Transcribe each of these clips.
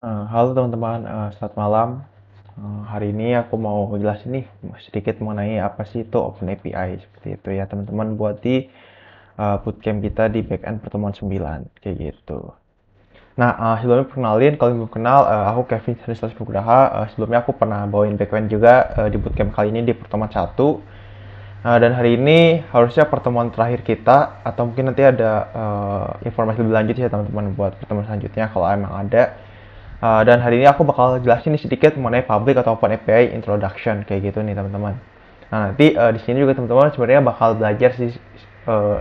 Halo teman-teman, selamat malam. Hari ini aku mau jelasin nih sedikit mengenai apa sih itu OpenAPI seperti itu ya teman-teman buat di bootcamp kita di backend pertemuan 9 kayak gitu. Nah, sebelumnya perkenalin, kalau belum kenal, aku Kevin Stanislas Nugraha. Sebelumnya aku pernah bawain backend juga di bootcamp kali ini di pertemuan 1. Dan hari ini harusnya pertemuan terakhir kita, atau mungkin nanti ada informasi lebih lanjut ya teman-teman buat pertemuan selanjutnya kalau emang ada. Dan hari ini aku bakal jelasin nih sedikit mengenai public atau Open API introduction kayak gitu nih teman-teman. Nah nanti di sini juga teman-teman sebenarnya bakal belajar sih uh,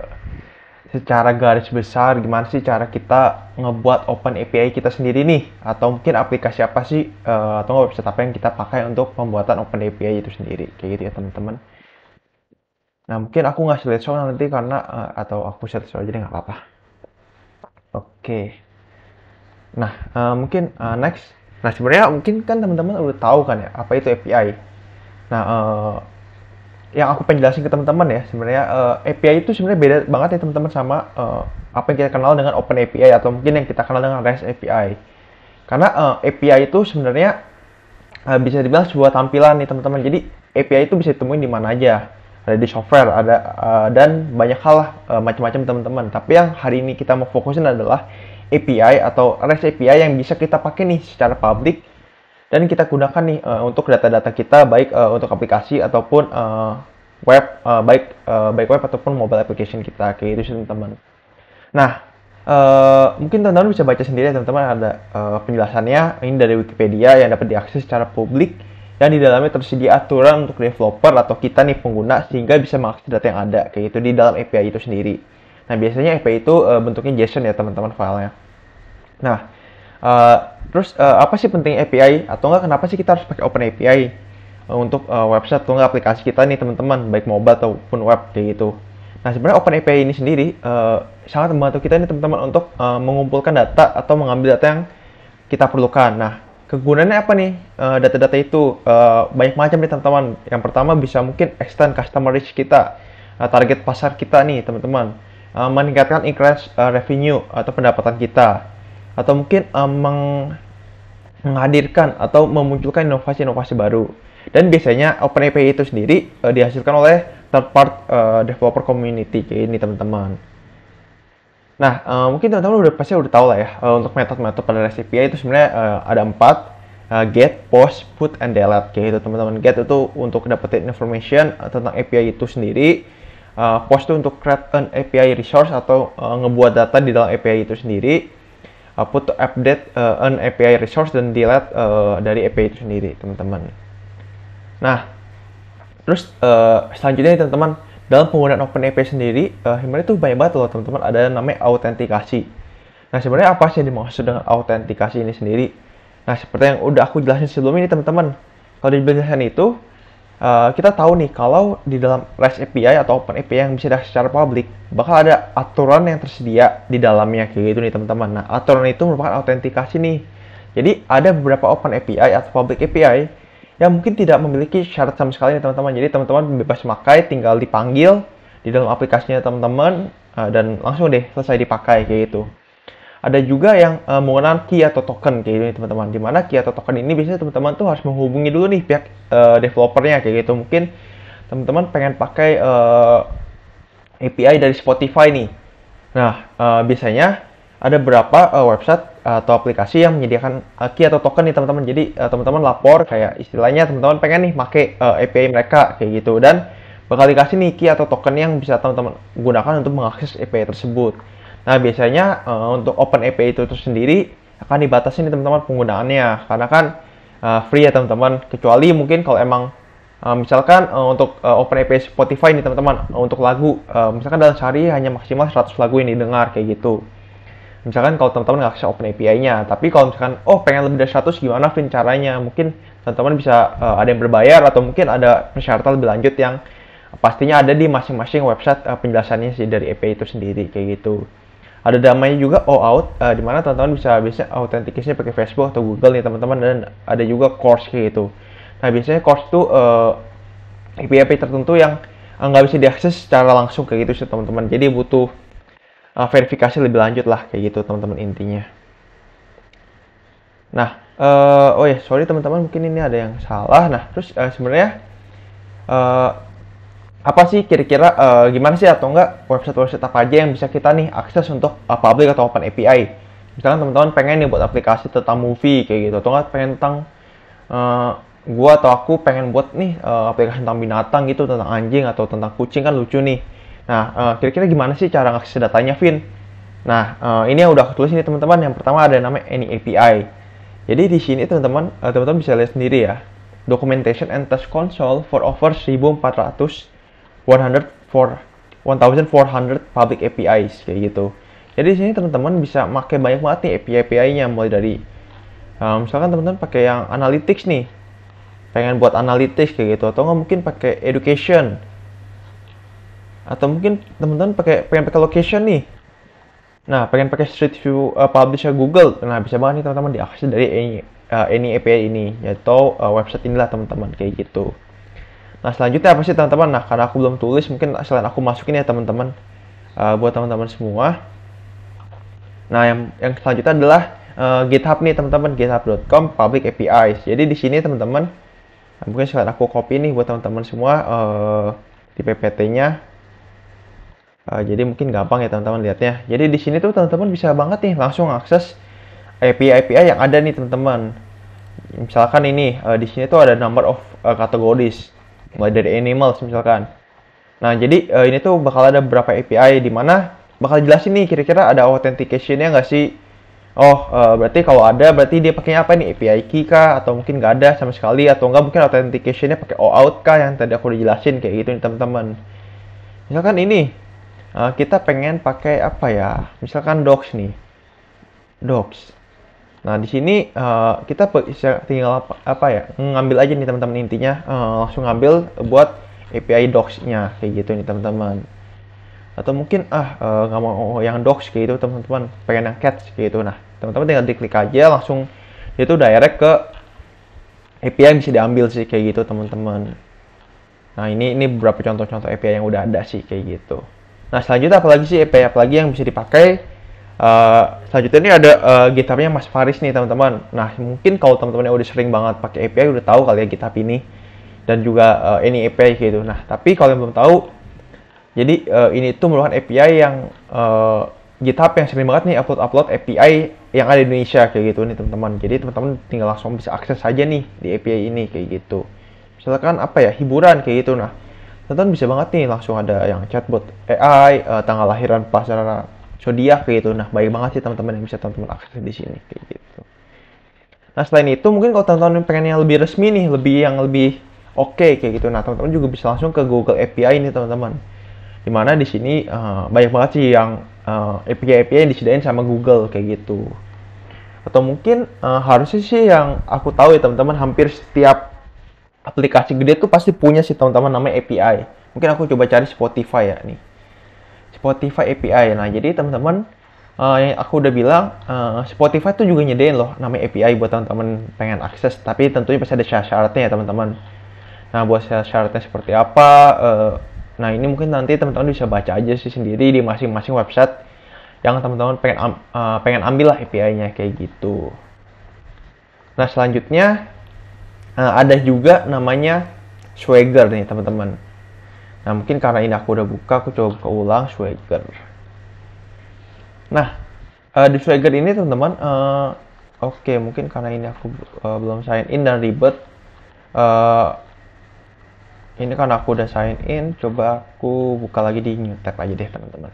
secara garis besar gimana sih cara kita ngebuat Open API kita sendiri nih, atau mungkin aplikasi apa sih atau website apa yang kita pakai untuk pembuatan Open API itu sendiri kayak gitu ya teman-teman. Nah mungkin aku nggak slideshow nanti karena atau aku slideshow aja deh nggak apa-apa. Oke. Nah, mungkin next. Nah, sebenarnya mungkin kan teman-teman udah tahu kan ya apa itu API. Nah, yang aku pengen jelasin ke teman-teman ya, sebenarnya API itu sebenarnya beda banget ya teman-teman sama apa yang kita kenal dengan Open API atau mungkin yang kita kenal dengan REST API. Karena API itu sebenarnya bisa dibilang sebuah tampilan nih teman-teman. Jadi API itu bisa ditemuin di mana aja. Ada di software, ada dan banyak hal lah macam-macam teman-teman. Tapi yang hari ini kita mau fokusin adalah API atau REST API yang bisa kita pakai nih secara public dan kita gunakan nih untuk data-data kita baik untuk aplikasi ataupun web baik web ataupun mobile application kita kayak gitu sih teman-teman. Nah, mungkin teman-teman bisa baca sendiri ya teman-teman, ada penjelasannya ini dari Wikipedia yang dapat diakses secara publik dan di dalamnya tersedia aturan untuk developer atau kita nih pengguna sehingga bisa mengakses data yang ada kayak gitu di dalam API itu sendiri. Nah, biasanya API itu bentuknya JSON ya teman-teman filenya. Nah, uh, terus apa sih penting API atau enggak kenapa sih kita harus pakai Open API untuk website atau enggak aplikasi kita nih teman-teman, baik mobile ataupun web kayak gitu. Nah, sebenarnya Open API ini sendiri sangat membantu kita nih teman-teman untuk mengumpulkan data atau mengambil data yang kita perlukan. Nah, kegunaannya apa nih data-data itu? Banyak macam nih teman-teman. Yang pertama bisa mungkin extend customer reach kita, target pasar kita nih teman-teman. Meningkatkan increase revenue atau pendapatan kita atau mungkin menghadirkan atau memunculkan inovasi-inovasi baru. Dan biasanya OpenAPI itu sendiri dihasilkan oleh third part developer community kayak ini teman-teman. Nah, mungkin teman-teman udah pasti udah tahu lah ya untuk metode-metode pada REST API itu sebenarnya ada 4, get, post, put, and delete kayak gitu teman-teman. Get itu untuk dapetin information tentang API itu sendiri. Post itu untuk create an API resource atau ngebuat data di dalam API itu sendiri. Put to update an API resource dan delete dari API itu sendiri teman-teman. Nah, terus selanjutnya teman-teman dalam penggunaan OpenAPI sendiri sebenarnya itu banyak banget loh teman-teman, ada yang namanya autentikasi. Nah, sebenarnya apa sih yang dimaksud dengan autentikasi ini sendiri? Nah, seperti yang udah aku jelasin sebelumnya ini teman-teman, kalau di penjelasan itu kita tahu nih kalau di dalam REST API atau Open API yang bisa diakses secara publik bakal ada aturan yang tersedia di dalamnya kayak gitu nih teman-teman. Nah, aturan itu merupakan autentikasi nih. Jadi ada beberapa Open API atau Public API yang mungkin tidak memiliki syarat sama sekali nih teman-teman. Jadi teman-teman bebas pakai, tinggal dipanggil di dalam aplikasinya teman-teman dan langsung deh selesai dipakai kayak gitu. Ada juga yang menggunakan key atau token kayak gini teman-teman. Dimana key atau token ini biasanya teman-teman tuh harus menghubungi dulu nih pihak developernya kayak gitu. Mungkin teman-teman pengen pakai API dari Spotify nih. Nah, biasanya ada beberapa website atau aplikasi yang menyediakan key atau token nih teman-teman. Jadi teman-teman lapor kayak istilahnya teman-teman pengen nih pakai API mereka kayak gitu dan bakal dikasih nih key atau token yang bisa teman-teman gunakan untuk mengakses API tersebut. Nah, biasanya untuk Open API itu sendiri akan dibatasi nih teman-teman penggunaannya karena kan free ya teman-teman, kecuali mungkin kalau emang misalkan untuk Open API Spotify nih teman-teman untuk lagu misalkan dalam sehari hanya maksimal 100 lagu yang didengar kayak gitu. Misalkan kalau teman-teman nggak akses Open API-nya, tapi kalau misalkan pengen lebih dari 100 gimana Vin caranya? Mungkin teman-teman bisa ada yang berbayar atau mungkin ada persyaratan lebih lanjut yang pastinya ada di masing-masing website penjelasannya sih dari API itu sendiri kayak gitu. Ada namanya juga OAuth, di mana teman-teman bisa autentikasinya pakai Facebook atau Google nih teman-teman, dan ada juga course kayak gitu. Nah, biasanya course tuh API tertentu yang nggak bisa diakses secara langsung kayak gitu sih teman-teman. Jadi butuh verifikasi lebih lanjut lah kayak gitu teman-teman intinya. Nah, oh ya, sorry teman-teman, mungkin ini ada yang salah. Nah, terus sebenarnya eh, apa sih kira-kira gimana sih atau enggak website-website apa aja yang bisa kita nih akses untuk public atau open API? Misalkan teman-teman pengen nih buat aplikasi tentang movie kayak gitu, atau enggak pengen tentang eh, gua atau aku pengen buat nih aplikasi tentang binatang gitu, tentang anjing atau tentang kucing kan lucu nih. Nah, kira-kira gimana sih cara ngakses datanya, Vin? Nah, ini yang udah aku tulis ini teman-teman. Yang pertama ada namanya Any API. Jadi di sini teman-teman, teman-teman bisa lihat sendiri ya. Documentation and Test Console for over 1400 1400 public APIs kayak gitu. Jadi di sini teman-teman bisa pakai banyak banget nih API-API-nya, mulai dari misalkan teman-teman pakai yang analytics nih, pengen buat analytics kayak gitu, atau nggak mungkin pakai education, atau mungkin teman-teman pengen pakai location nih. Nah, pengen pakai Street View Publisher Google. Nah, bisa banget nih teman-teman diakses dari any API ini, yaitu website inilah teman-teman kayak gitu. Nah, selanjutnya apa sih teman-teman? Nah, karena aku belum tulis, mungkin selain aku masukin ya teman-teman, buat teman-teman semua. Nah, yang selanjutnya adalah GitHub nih teman-teman, github.com public APIs. Jadi di sini teman-teman, mungkin selain aku copy nih buat teman-teman semua di PPT-nya. Jadi mungkin gampang ya teman-teman lihatnya. Jadi di sini tuh teman-teman bisa banget nih langsung akses API-API yang ada nih teman-teman. Misalkan ini di sini tuh ada number of categories, mulai dari animals misalkan. Nah, jadi ini tuh bakal ada beberapa API di mana bakal jelasin nih kira-kira ada authentication-nya nggak sih? Oh, berarti kalau ada berarti dia pakainya apa nih? API key kah? Atau mungkin nggak ada sama sekali? Atau nggak mungkin authentication-nya pakai OAuth kah yang tadi aku udah jelasin kayak gitu nih teman-teman. Misalkan ini kita pengen pakai apa ya? Misalkan docs nih. Docs. Nah, di sini kita bisa tinggal apa ya? Ngambil aja nih teman-teman, intinya langsung ngambil buat API docs-nya kayak gitu nih teman-teman. Atau mungkin nggak mau yang docs kayak gitu teman-teman, pengen yang cats kayak gitu. Nah, teman-teman tinggal diklik aja langsung itu direct ke API yang bisa diambil sih kayak gitu teman-teman. Nah, ini beberapa contoh-contoh API yang udah ada sih kayak gitu. Nah, selanjutnya apalagi sih API apalagi yang bisa dipakai? Selanjutnya ini ada GitHub-nya Mas Faris nih teman-teman. Nah, mungkin kalau teman-teman yang udah sering banget pakai API udah tahu kali ya GitHub ini, dan juga any API gitu. Nah, tapi kalau yang belum tahu, jadi ini tuh merupakan API yang GitHub yang sering banget nih upload API yang ada di Indonesia kayak gitu nih teman-teman. Jadi teman-teman tinggal langsung bisa akses aja nih di API ini kayak gitu. Misalkan apa ya, hiburan kayak gitu. Nah, teman-teman bisa banget nih langsung ada yang chatbot AI, tanggal lahiran pasangan zodiak kayak gitu. Nah, baik banget sih teman-teman yang bisa teman-teman akses di sini kayak gitu. Nah, selain itu mungkin kalau teman-teman pengen yang lebih resmi nih, yang lebih oke kayak gitu. Nah, teman-teman juga bisa langsung ke Google API ini teman-teman. Dimana di sini banyak banget sih yang API-API yang disediain sama Google kayak gitu. Atau mungkin harusnya sih yang aku tahu ya teman-teman, hampir setiap aplikasi gede tuh pasti punya sih teman-teman namanya API. Mungkin aku coba cari Spotify ya nih. Spotify API. Nah, jadi teman-teman yang aku udah bilang, Spotify tuh juga nyediain loh namanya API buat teman-teman pengen akses, tapi tentunya pasti ada syarat-syaratnya ya teman-teman. Nah, buat syarat-syaratnya seperti apa? Nah, ini mungkin nanti teman-teman bisa baca aja sih sendiri di masing-masing website yang teman-teman pengen ambil lah API-nya kayak gitu. Nah, selanjutnya ada juga namanya Swagger nih teman-teman. Nah, mungkin karena ini aku udah buka, aku coba buka ulang Swagger. Nah, di Swagger ini teman-teman, oke, mungkin karena ini aku belum sign in dan ribet. Ini karena aku udah sign in, coba aku buka lagi di new tab aja deh teman-teman.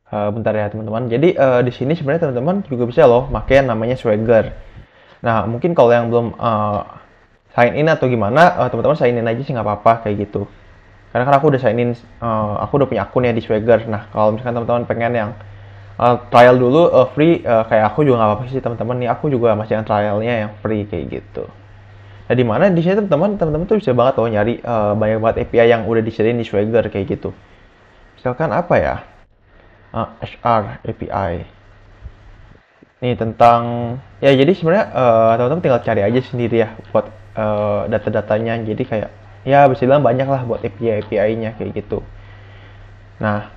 Bentar ya teman-teman. Jadi di sini sebenarnya teman-teman juga bisa loh pakai yang namanya Swagger. Nah, mungkin kalau yang belum sign in atau gimana, teman-teman sign in aja sih nggak apa-apa kayak gitu. Karena kan aku udah sign in, aku udah punya akun ya di Swagger. Nah, kalau misalkan teman-teman pengen yang trial dulu free, kayak aku juga nggak apa-apa sih teman-teman. Nih aku juga masih yang trialnya yang free kayak gitu. Nah, di mana di sini teman-teman tuh bisa banget loh nyari banyak banget API yang udah disediain di Swagger kayak gitu. Misalkan apa ya? HR API. Nih tentang ya, jadi sebenarnya teman-teman tinggal cari aja sendiri ya buat data-datanya. Jadi kayak ya bisa bilang banyak lah buat API-nya kayak gitu. Nah,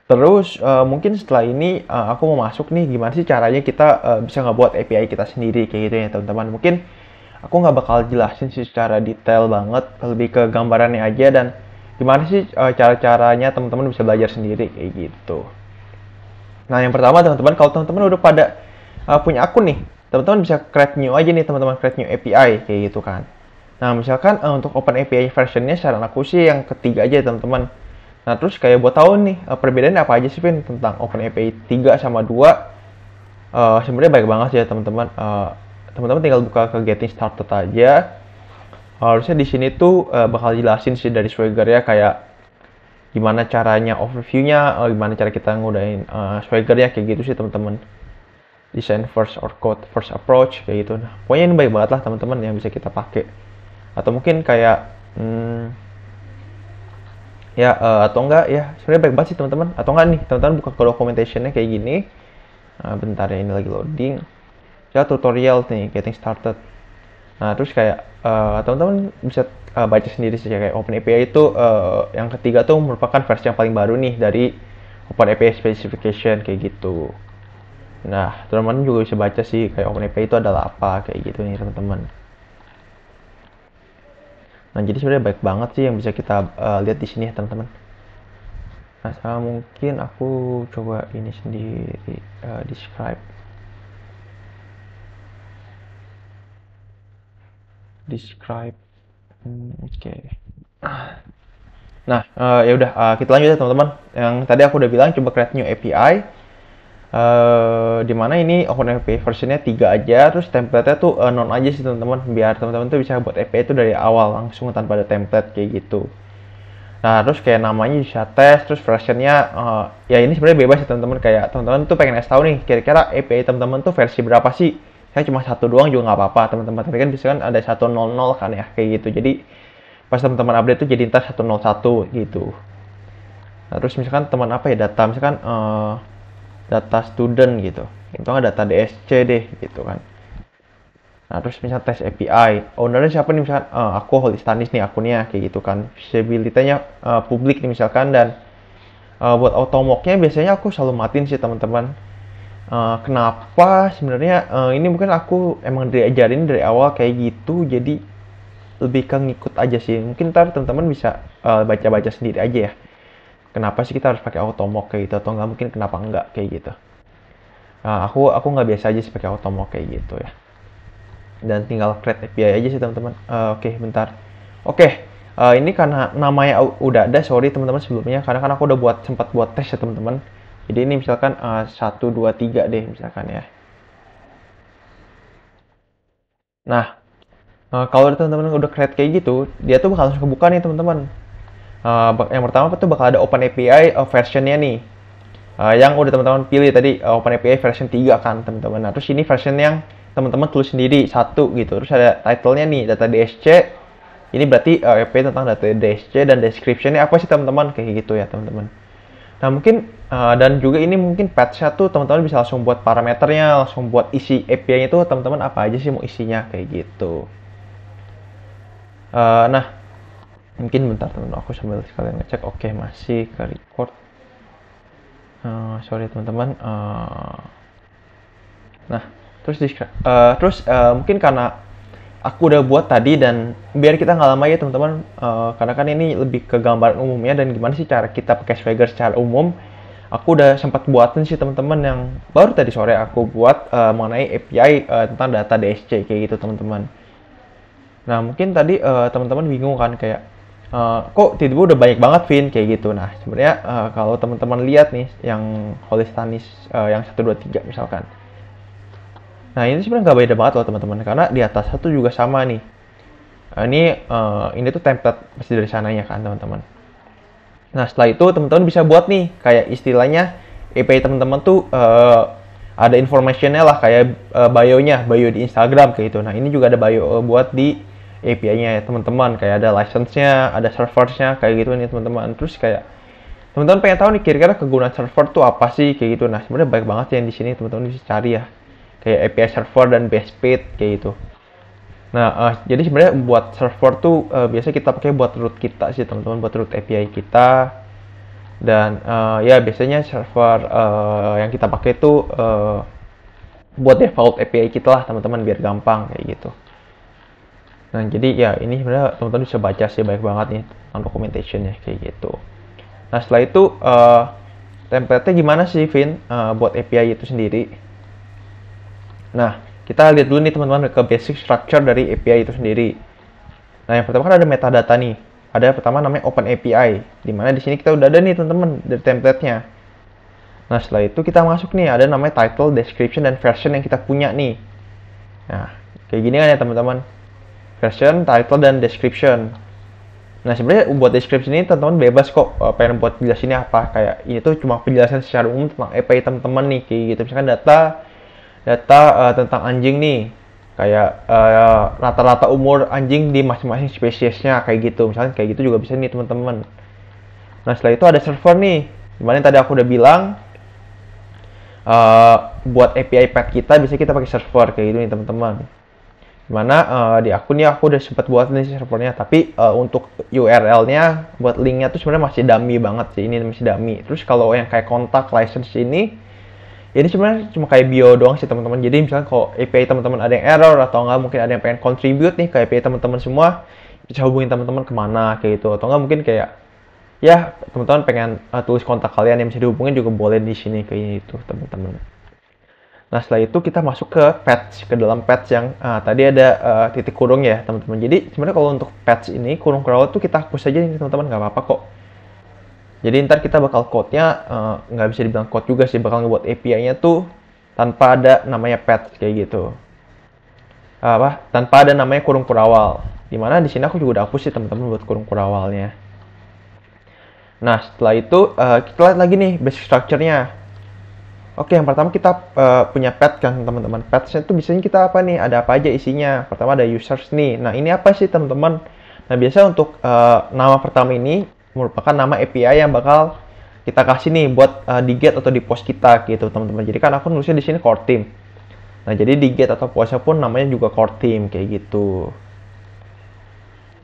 Terus mungkin setelah ini aku mau masuk nih gimana sih caranya kita bisa ngebuat API kita sendiri kayak gitu ya teman-teman. Mungkin aku nggak bakal jelasin sih secara detail banget, lebih ke gambarannya aja dan gimana sih cara-caranya teman-teman bisa belajar sendiri kayak gitu. Nah yang pertama teman-teman, kalau teman-teman udah pada punya akun nih, teman-teman bisa create new aja nih teman-teman, create new API kayak gitu kan. Nah misalkan untuk Open API versionnya saran aku sih yang ketiga aja teman-teman. Nah terus kayak buat tahu nih perbedaannya apa aja sih Vin tentang Open API 3 sama 2. Sebenarnya baik banget sih ya teman-teman. Teman-teman tinggal buka ke Getting Started aja. Harusnya di sini tuh bakal jelasin sih dari Swagger ya, kayak gimana caranya overview-nya, gimana cara kita ngudain Swagger-nya kayak gitu sih teman-teman. Design first or code first approach kayak gitu. Nah, pokoknya ini baik banget lah teman-teman yang bisa kita pakai. Atau mungkin kayak ya atau enggak ya sebenarnya baik banget sih teman-teman. Atau enggak nih teman-teman buka ke documentation-nya kayak gini. Bentar ya, ini lagi loading. Ya tutorial nih, getting started. Nah terus kayak teman-teman bisa baca sendiri sih kayak OpenAPI itu yang ketiga tuh merupakan versi yang paling baru nih dari OpenAPI specification kayak gitu. Nah teman-teman juga bisa baca sih kayak OpenAPI itu adalah apa kayak gitu nih teman-teman. Nah jadi sebenarnya baik banget sih yang bisa kita lihat di sini ya teman-teman. Nah mungkin aku coba ini sendiri describe. Oke. Nah, ya udah kita lanjut ya teman-teman. Yang tadi aku udah bilang coba create new API. Di mana ini OpenAPI versionnya 3 aja, terus template-nya tuh non aja sih teman-teman, biar teman-teman tuh bisa buat API itu dari awal langsung tanpa ada template kayak gitu. Nah, terus kayak namanya bisa tes, terus versionnya ya ini sebenarnya bebas sih teman-teman, kayak teman-teman tuh pengen tahu nih kira-kira API teman-teman tuh versi berapa sih. Saya cuma satu doang juga nggak apa-apa teman-teman, tapi kan bisa kan ada 100 kan ya kayak gitu. Jadi pas teman-teman update tuh jadi ntar 101 gitu. Nah, terus misalkan teman apa ya, data misalkan data student gitu, itu nggak data DSC deh gitu kan. Nah terus misalnya tes API, ownernya siapa nih, misalkan aku Holistanis nih akunnya kayak gitu kan, visibility-nya publik nih misalkan. Dan buat automoknya biasanya aku selalu matiin sih teman-teman. Kenapa sebenarnya ini mungkin aku emang diajarin dari awal kayak gitu, jadi lebih ke ngikut aja sih. Mungkin ntar teman-teman bisa baca-baca sendiri aja ya, kenapa sih kita harus pakai automok kayak gitu, atau nggak mungkin kenapa enggak kayak gitu. Aku nggak biasa aja sih pakai automok kayak gitu ya, dan tinggal create API aja sih teman-teman. Oke, bentar. Oke, ini karena namanya udah ada, sorry teman-teman sebelumnya, karena kan aku udah sempat buat tes ya teman-teman. Jadi ini misalkan 1, 2, 3 deh misalkan ya. Nah, kalau teman-teman udah create kayak gitu, dia tuh bakal langsung kebuka nih teman-teman. Yang pertama tuh bakal ada OpenAPI versionnya nih. Yang udah teman-teman pilih tadi OpenAPI version 3 kan teman-teman. Nah, terus ini version yang teman-teman tulis sendiri satu gitu. Terus ada title-nya nih, data DSC. Ini berarti API tentang data DSC, dan description-nya apa sih teman-teman kayak gitu ya teman-teman. Nah mungkin dan juga ini mungkin patch-nya tuh teman-teman bisa langsung buat parameternya, langsung buat isi API-nya tuh teman-teman apa aja sih mau isinya kayak gitu. Nah mungkin bentar teman-teman, aku sambil sekalian ngecek. Oke, masih ke record. Sorry teman-teman. Nah terus mungkin karena aku udah buat tadi, dan biar kita nggak lama ya teman-teman, karena kan ini lebih ke gambaran umumnya dan gimana sih cara kita pakai Swagger secara umum. Aku udah sempat buatin sih teman-teman, yang baru tadi sore aku buat mengenai API tentang data DSC kayak gitu teman-teman. Nah mungkin tadi teman-teman bingung kan, kayak kok tiba-tiba udah banyak banget Vin kayak gitu. Nah sebenarnya kalau teman-teman lihat nih yang Holistanis yang 1, 2, 3 misalkan. Nah ini sebenarnya nggak beda banget loh teman-teman, karena di atas satu juga sama nih. Ini tuh template pasti dari sananya kan teman-teman. Nah setelah itu teman-teman bisa buat nih kayak istilahnya API teman-teman tuh ada informationnya lah, kayak bio di Instagram kayak gitu. Nah ini juga ada bio buat di API-nya ya teman-teman, kayak ada license-nya, ada server-nya kayak gitu nih teman-teman. Terus kayak teman-teman pengen tahu nih kira-kira kegunaan server tuh apa sih kayak gitu. Nah sebenarnya baik banget yang di sini teman-teman bisa cari ya, kayak API server dan base speed kayak gitu. Nah, jadi sebenarnya buat server tuh biasa kita pakai buat root kita sih teman-teman, buat root API kita. Dan ya biasanya server yang kita pakai itu buat default API kita lah teman-teman, biar gampang kayak gitu. Nah jadi ya ini sebenarnya teman-teman bisa baca sih, banyak banget nih tentang documentationnya kayak gitu. Nah setelah itu template-nya gimana sih Vin buat API itu sendiri. Nah kita lihat dulu nih teman-teman ke basic structure dari API itu sendiri. Nah yang pertama kan ada metadata nih. Ada pertama namanya Open API, dimana di sini kita udah ada nih teman-teman dari template-nya. Nah setelah itu kita masuk nih, ada namanya title, description, dan version yang kita punya nih. Nah kayak gini kan ya teman-teman, version, title, dan description. Nah sebenarnya buat description ini teman-teman bebas kok pengen buat jelasinnya apa. Kayak ini tuh cuma penjelasan secara umum tentang API teman-teman nih kayak gitu. Misalkan data tentang anjing nih, kayak rata-rata umur anjing di masing-masing spesiesnya kayak gitu. Misalnya kayak gitu juga bisa nih teman-teman. Nah setelah itu ada server nih, dimana tadi aku udah bilang buat API pet kita bisa kita pakai server kayak gitu nih teman-teman. Dimana di akunnya aku udah sempat buat nih servernya, tapi untuk URL-nya buat linknya tuh sebenarnya masih dummy banget sih, ini masih dummy. Terus kalau yang kayak kontak license ini sebenarnya cuma kayak bio doang sih teman-teman. Jadi misalnya kalau API teman-teman ada yang error atau enggak mungkin ada yang pengen contribute nih ke API teman-teman semua, bisa hubungin teman-teman kemana kayak gitu. Atau enggak mungkin kayak ya teman-teman pengen tulis kontak kalian yang bisa dihubungin juga boleh di sini kayak gitu teman-teman. Nah setelah itu kita masuk ke patch, ke dalam patch yang tadi ada titik kurung ya teman-teman. Jadi sebenarnya kalau untuk patch ini kurung crawler tuh kita hapus aja nih teman-teman, nggak apa-apa kok. Jadi ntar kita bakal code-nya, nggak bisa dibilang code juga sih, bakal ngebuat API-nya tuh tanpa ada namanya patch kayak gitu. Tanpa ada namanya kurung kurawal. Dimana di sini aku juga udah hapus sih teman-teman buat kurung kurawalnya. Nah setelah itu kita lihat lagi nih basic structure-nya. Oke, yang pertama kita punya pet kan teman-teman. Petsnya itu biasanya kita apa nih? Ada apa aja isinya? Pertama ada users nih. Nah ini apa sih teman-teman? Nah biasa untuk nama pertama ini merupakan nama API yang bakal kita kasih nih buat di get atau di post kita gitu teman-teman. Jadi kan aku nulisnya di sini core team. Nah jadi di get atau postnya pun namanya juga core team kayak gitu.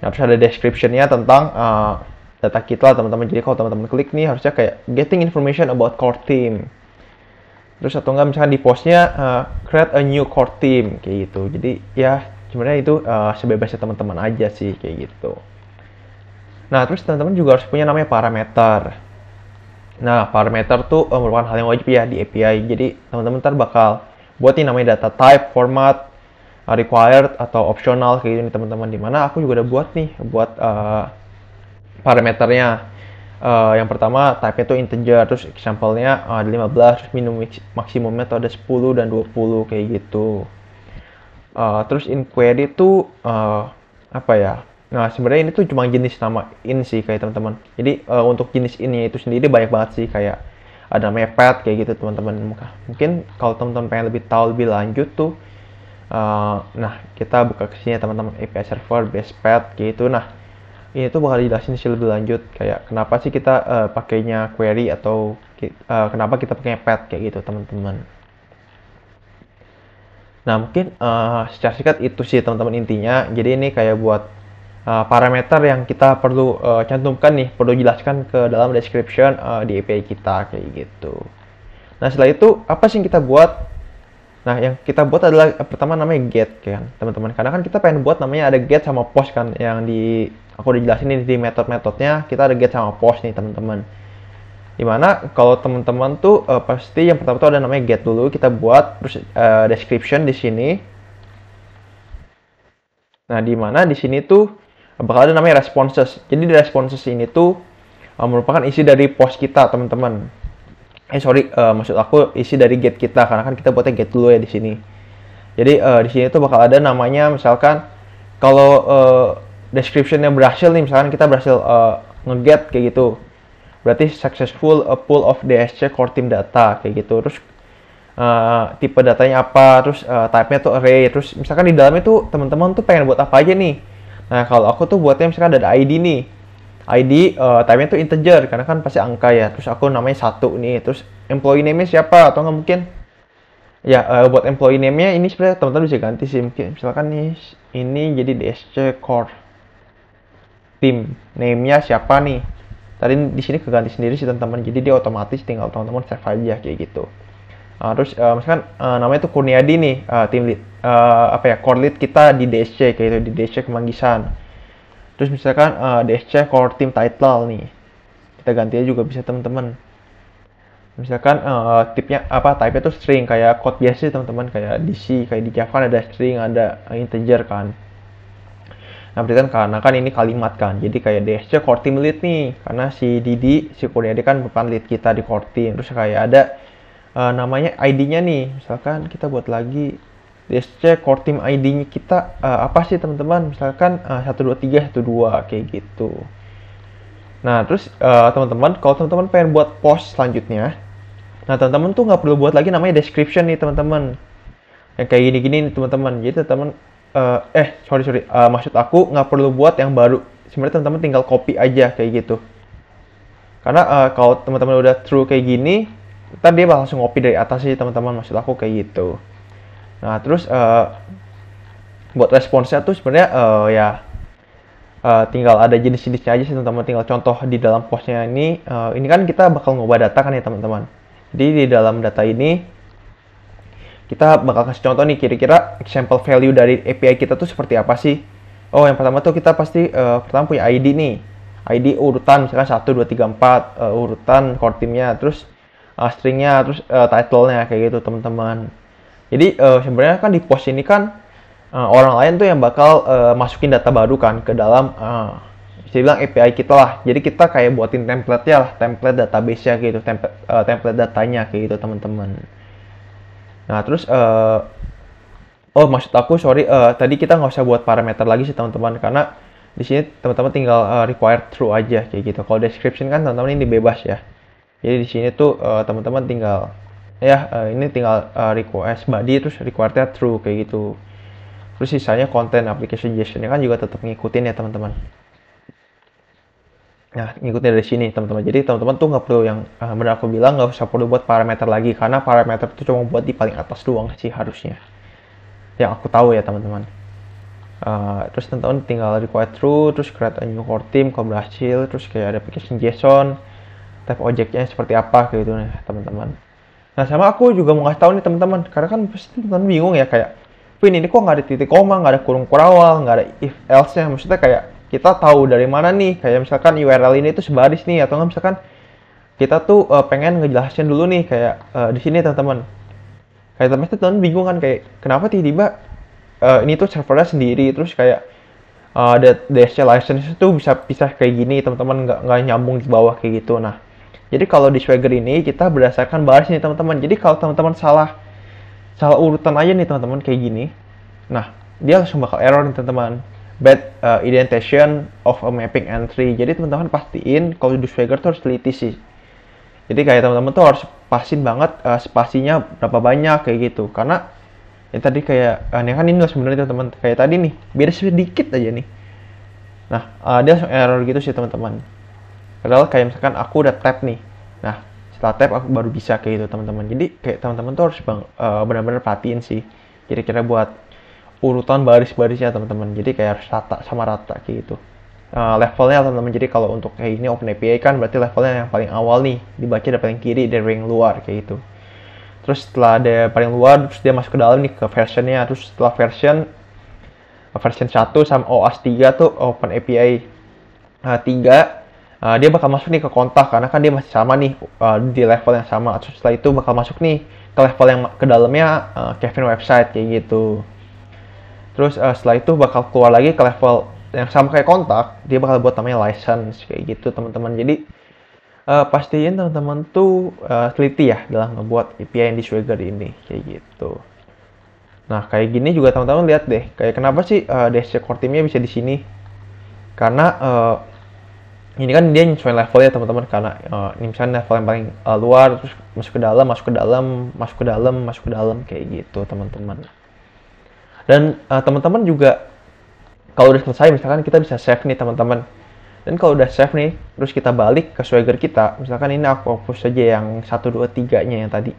Nah terus ada description-nya tentang data kita lah teman-teman. Jadi kalau teman-teman klik nih harusnya kayak getting information about core team. Terus atau enggak misalkan di postnya create a new core team kayak gitu. Jadi ya sebenarnya itu sebebasnya teman-teman aja sih kayak gitu. Nah, terus teman-teman juga harus punya namanya parameter. Nah, parameter tuh merupakan hal yang wajib ya di API. Jadi, teman-teman ntar bakal buat nih namanya data type, format, required, atau optional kayak gini teman-teman. Dimana aku juga udah buat nih, buat parameternya. Yang pertama, type-nya tuh integer, terus example-nya ada 15, terus minimum maksimumnya tuh ada 10 dan 20 kayak gitu. Terus in query tuh apa ya? Nah, sebenarnya ini tuh cuma jenis nama in sih kayak teman-teman. Jadi untuk jenis ini itu sendiri banyak banget sih, kayak ada namanya pet kayak gitu teman-teman. Mungkin kalau teman-teman pengen lebih tahu lebih lanjut tuh, nah kita buka kesini teman-teman, API server base pet kayak gitu. Nah ini tuh bakal dijelasin sih lebih lanjut kayak kenapa sih kita pakainya query atau kenapa kita pakai pet kayak gitu teman-teman. Nah mungkin secara singkat itu sih teman-teman intinya. Jadi ini kayak buat parameter yang kita perlu cantumkan nih, perlu jelaskan ke dalam description di API kita kayak gitu. Nah setelah itu apa sih yang kita buat? Nah yang kita buat adalah pertama namanya get kan teman-teman. Karena kan kita pengen buat namanya ada get sama post kan, yang di aku udah jelasin nih di metode-metodenya kita ada get sama post nih teman-teman. Dimana kalau teman-teman tuh pasti yang pertama tuh ada namanya get dulu kita buat, terus description di sini. Nah dimana di sini tuh bakal ada namanya responses. Jadi di responses ini tuh merupakan isi dari post kita teman-teman. Maksud aku isi dari get kita karena kan kita buatnya get dulu ya di sini. Jadi di sini tuh bakal ada namanya, misalkan kalau description-nya berhasil nih, misalkan kita berhasil nge-get kayak gitu. Berarti successful a pool of DSC core team data kayak gitu. Terus tipe datanya apa, terus type-nya tuh array. Terus misalkan di dalamnya tuh teman-teman tuh pengen buat apa aja nih. Nah, kalau aku tuh buatnya misalkan ada ID nih. ID type-nya tuh integer karena kan pasti angka ya. Terus aku namanya 1 nih. Terus employee name-nya siapa atau nggak mungkin ya buat employee name-nya ini sebenarnya teman-teman bisa ganti sih. Mungkin misalkan nih ini jadi DSC core team. Name-nya siapa nih? Tadi di sini keganti sendiri sih teman-teman, jadi dia otomatis tinggal teman-teman save aja kayak gitu. Terus misalkan namanya tuh Kurniadi nih, tim lead, apa ya, core lead kita di DSC kayak gitu, di DSC Kemanggisan. Terus misalkan DSC core team title nih, kita ganti aja juga bisa teman-teman. Misalkan tipnya apa, type-nya tuh string kayak code biasa teman-teman, kayak di C, kayak di Java kan ada string, ada integer kan. Nah, berarti kan karena kan ini kalimat kan, jadi kayak DSC core team lead nih, karena si Didi, si Kurniadi kan bukan lead kita di core team. Terus kayak ada namanya ID-nya nih, misalkan kita buat lagi DSC core team ID-nya kita apa sih teman-teman, misalkan 12312 kayak gitu. Nah, terus teman-teman, kalau teman-teman pengen buat post selanjutnya, nah teman-teman tuh nggak perlu buat lagi namanya description nih teman-teman, yang kayak gini-gini nih teman-teman. Jadi teman-teman sorry, maksud aku nggak perlu buat yang baru, sebenarnya teman-teman tinggal copy aja kayak gitu. Karena kalau teman-teman udah true kayak gini, ntar dia bakal langsung copy dari atas sih teman-teman, maksud aku kayak gitu. Nah, terus buat responsnya tuh sebenarnya ya tinggal ada jenis-jenisnya aja sih teman-teman. Tinggal contoh di dalam postnya ini kan kita bakal ngubah data kan ya teman-teman. Jadi di dalam data ini kita bakal kasih contoh nih, kira-kira example value dari API kita tuh seperti apa sih. Oh, yang pertama tuh kita pasti pertama punya ID nih, ID urutan misalkan 1, 2, 3, 4, urutan core teamnya, terus stringnya, terus title-nya kayak gitu teman-teman. Jadi sebenarnya kan di post ini kan orang lain tuh yang bakal masukin data baru kan ke dalam bisa bilang API kita lah. Jadi kita kayak buatin template-nya lah, template database-nya gitu, template datanya kayak gitu teman-teman. Nah, terus oh maksud aku sorry, tadi kita nggak usah buat parameter lagi sih teman-teman, karena di sini teman-teman tinggal required true aja kayak gitu. Kalau description kan teman-teman ini bebas ya. Jadi di sini tuh teman-teman tinggal ya ini tinggal request body terus requirednya true kayak gitu. Terus sisanya content application JSON-nya kan juga tetap ngikutin ya teman-teman. Nah, ngikutin dari sini teman-teman. Jadi teman-teman tuh nggak perlu yang benar aku bilang nggak usah perlu buat parameter lagi, karena parameter itu cuma buat di paling atas doang sih harusnya. Yang aku tahu ya teman-teman. Terus teman-teman tinggal require true, terus create a new core team kalau berhasil, terus kayak ada application JSON, type objeknya seperti apa kayak gitu nih teman-teman. Nah, sama aku juga mau ngasih tahu nih teman-teman, karena kan pasti teman-teman bingung ya kayak, Vin ini kok nggak ada titik koma, nggak ada kurung kurawal, nggak ada if else-nya. Maksudnya kayak kita tahu dari mana nih, kayak misalkan URL ini tuh sebaris nih, atau nggak misalkan kita tuh pengen ngejelasin dulu nih kayak di sini teman-teman. Kayak teman-teman bingung kan kayak kenapa tiba-tiba ini tuh servernya sendiri, terus kayak DSC license itu bisa pisah kayak gini teman-teman, nggak nyambung di bawah kayak gitu. Nah, jadi kalau di Swagger ini kita berdasarkan baris nih teman-teman. Jadi kalau teman-teman salah urutan aja nih teman-teman kayak gini, nah dia langsung bakal error nih teman-teman. Bad indentation of a mapping entry. Jadi teman-teman pastiin kalau di Swagger tuh harus teliti sih. Jadi kayak teman-teman tuh harus pastiin banget spasinya berapa banyak kayak gitu. Karena ya tadi kayak ini kan ini sebenarnya teman-teman, kayak tadi nih beda sedikit aja nih. Nah dia langsung error gitu sih teman-teman. Padahal kayak misalkan aku udah tap nih. Nah, setelah tap aku baru bisa kayak gitu teman-teman. Jadi kayak teman-teman tuh harus benar-benar perhatiin sih. Kira-kira buat urutan baris-barisnya teman-teman. Jadi kayak harus rata sama rata kayak gitu. Levelnya teman-teman. Jadi kalau untuk kayak ini OpenAPI kan berarti levelnya yang paling awal nih, dibaca dari paling kiri dari yang luar kayak gitu. Terus setelah ada paling luar, terus dia masuk ke dalam nih ke versionnya. Terus setelah version 1 sama OAuth 3 tuh OpenAPI 3 dia bakal masuk nih ke kontak, karena kan dia masih sama nih di level yang sama. Terus setelah itu bakal masuk nih ke level yang ke dalamnya Kevin website kayak gitu. Terus setelah itu bakal keluar lagi ke level yang sama kayak kontak, dia bakal buat namanya license kayak gitu teman-teman. Jadi pastiin teman-teman tuh teliti ya dalam ngebuat API yang di Swagger ini kayak gitu. Nah, kayak gini juga teman-teman lihat deh, kayak kenapa sih DSC core teamnya bisa di sini? Karena ini kan dia nyesuaiin levelnya teman-teman, karena ini misalnya level yang paling luar, terus masuk ke dalam, masuk ke dalam, masuk ke dalam, masuk ke dalam kayak gitu teman-teman. Dan teman-teman juga kalau udah selesai misalkan kita bisa save nih teman-teman. Dan kalau udah save nih, terus kita balik ke Swagger kita, misalkan ini aku hapus saja yang 1, 2, 3-nya yang tadi.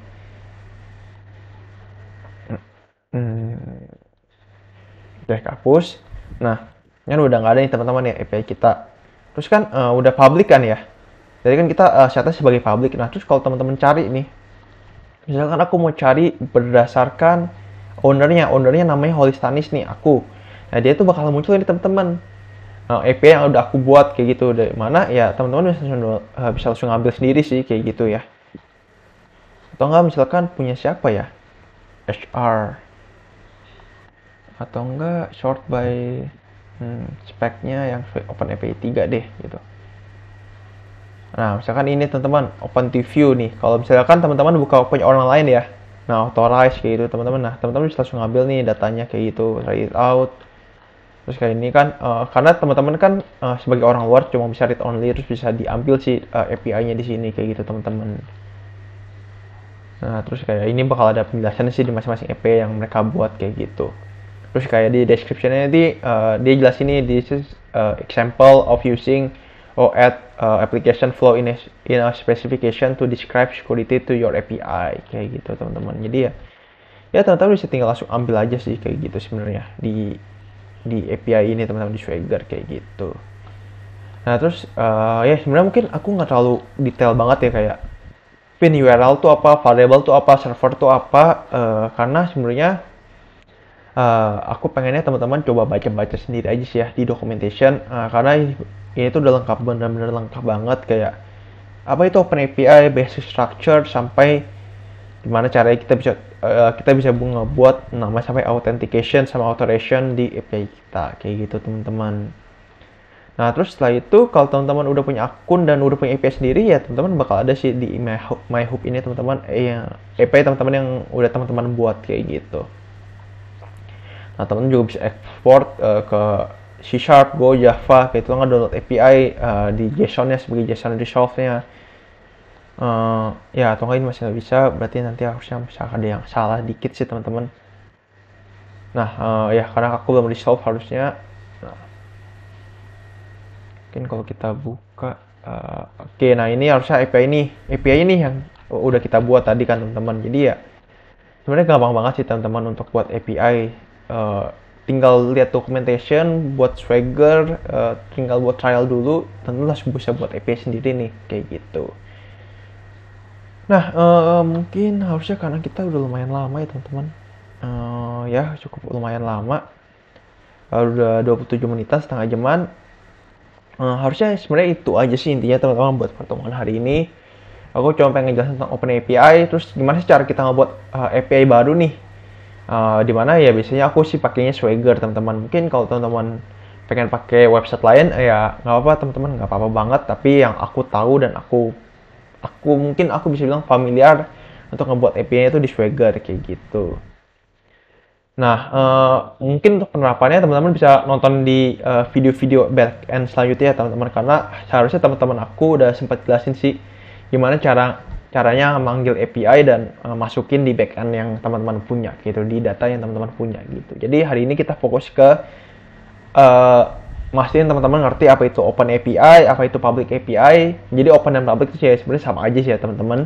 Udah hapus. Nah, kan udah nggak ada nih teman-teman ya API kita. Terus kan udah public kan ya. Jadi kan kita setnya sebagai public. Nah, terus kalau teman-teman cari nih, misalkan aku mau cari berdasarkan ownernya namanya Holistanis nih, aku. Nah, dia tuh bakal muncul nih teman-teman. API yang udah aku buat kayak gitu, dari mana ya teman-teman bisa langsung ambil sendiri sih kayak gitu ya. Atau enggak misalkan punya siapa ya, HR, atau enggak short by speknya yang OpenAPI 3 deh gitu. Nah, misalkan ini teman-teman open to view nih. Kalau misalkan teman-teman buka punya orang lain ya, nah authorize kayak gitu teman-teman. Nah, teman-teman bisa langsung ambil nih datanya kayak gitu, try it out. Terus kayak ini kan karena teman-teman kan sebagai orang luar cuma bisa read only, terus bisa diambil sih API-nya di sini kayak gitu teman-teman. Nah, terus kayak ini bakal ada penjelasannya sih di masing-masing API yang mereka buat kayak gitu. Terus kayak di description-nya nanti dia jelasin nih, this is example of using or add application flow in a specification to describe security to your API kayak gitu teman-teman. Jadi ya teman-teman bisa tinggal langsung ambil aja sih kayak gitu sebenarnya di API ini teman-teman, di Swagger kayak gitu. Nah terus ya sebenarnya mungkin aku nggak terlalu detail banget ya kayak pin URL tuh apa, variable tuh apa, server tuh apa, karena sebenarnya aku pengennya teman-teman coba baca-baca sendiri aja sih ya di documentation, karena ini tuh udah lengkap, bener-bener lengkap banget kayak apa itu OpenAPI, basic structure, sampai gimana caranya kita bisa ngebuat nama sampai authentication sama authorization di API kita kayak gitu teman-teman. Nah terus setelah itu kalau teman-teman udah punya akun dan udah punya API sendiri ya teman-teman bakal ada sih di MyHub ini teman-teman, API teman-teman yang udah teman-teman buat kayak gitu. Nah teman-teman juga bisa export ke C#, Go, Java kayak itu, nggak download API di JSON-nya sebagai JSON resolve-nya. Ya atau nggak ini masih nggak bisa, berarti nanti harusnya misalkan ada yang salah dikit sih teman-teman. Nah ya karena aku belum resolve harusnya. Nah, mungkin kalau kita buka oke, nah ini harusnya API ini yang udah kita buat tadi kan teman-teman. Jadi ya sebenarnya gampang banget sih teman-teman untuk buat API. Tinggal lihat documentation buat Swagger, tinggal buat trial dulu, tentu langsung bisa buat API sendiri nih kayak gitu. Nah mungkin harusnya karena kita udah lumayan lama ya teman-teman, ya cukup lumayan lama, udah 27 menitan, setengah jaman. Harusnya sebenarnya itu aja sih intinya teman-teman buat pertemuan hari ini. Aku cuma pengen ngejelasin tentang OpenAPI, terus gimana sih cara kita ngebuat API baru nih. Dimana ya biasanya aku sih pakainya Swagger teman-teman. Mungkin kalau teman-teman pengen pakai website lain ya nggak apa-apa teman-teman, nggak apa-apa banget. Tapi yang aku tahu dan aku mungkin aku bisa bilang familiar untuk ngebuat API-nya itu di Swagger kayak gitu. Nah, mungkin untuk penerapannya teman-teman bisa nonton di video-video backend selanjutnya ya teman-teman, karena seharusnya teman-teman aku udah sempat jelasin sih gimana caranya manggil API dan masukin di backend yang teman-teman punya gitu, di data yang teman-teman punya gitu. Jadi hari ini kita fokus ke mastiin teman-teman ngerti apa itu Open API, apa itu Public API. Jadi Open dan Public itu ya sebenarnya sama aja sih ya teman-teman.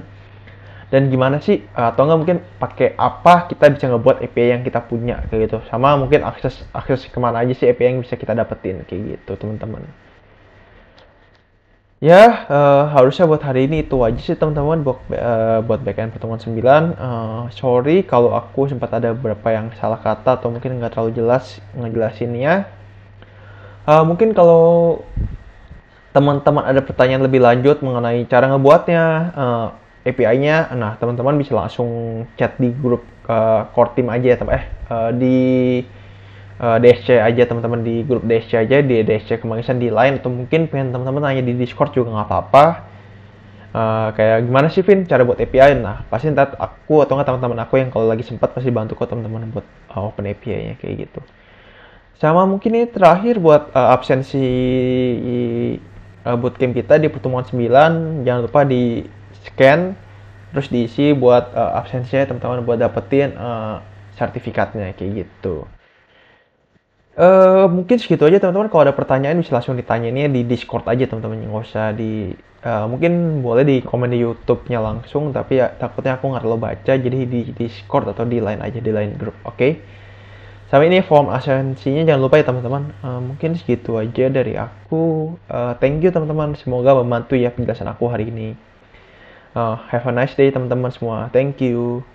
Dan gimana sih, atau nggak mungkin pakai apa kita bisa ngebuat API yang kita punya kayak gitu. Sama mungkin akses kemana aja sih API yang bisa kita dapetin kayak gitu teman-teman. Ya, harusnya buat hari ini itu aja sih teman-teman buat backend pertemuan 9. Sorry kalau aku sempat ada beberapa yang salah kata atau mungkin nggak terlalu jelas ngejelasinnya. Mungkin kalau teman-teman ada pertanyaan lebih lanjut mengenai cara ngebuatnya, API-nya, nah teman-teman bisa langsung chat di grup core team aja ya di DSC aja teman-teman, di grup DSC aja, di DSC Kemangisan di Line, atau mungkin pengen teman-teman nanya di Discord juga nggak apa-apa. Kayak gimana sih Vin cara buat API? Nah pasti ntar aku atau nggak teman-teman aku yang kalau lagi sempat pasti bantu kok teman-teman buat open API-nya kayak gitu. Sama mungkin ini terakhir buat absensi bootcamp kita di pertemuan 9, jangan lupa di scan terus diisi buat absensinya teman-teman buat dapetin sertifikatnya kayak gitu. Mungkin segitu aja teman-teman. Kalau ada pertanyaan bisa langsung ditanyainnya di Discord aja teman-teman, nggak usah di mungkin boleh di komen di YouTube-nya langsung, tapi ya takutnya aku nggak terlalu baca, jadi di Discord atau di Line aja, di Line grup. Oke. Sama ini form absensinya jangan lupa ya teman-teman. Mungkin segitu aja dari aku. Thank you teman-teman, semoga membantu ya penjelasan aku hari ini. Have a nice day teman-teman semua, thank you.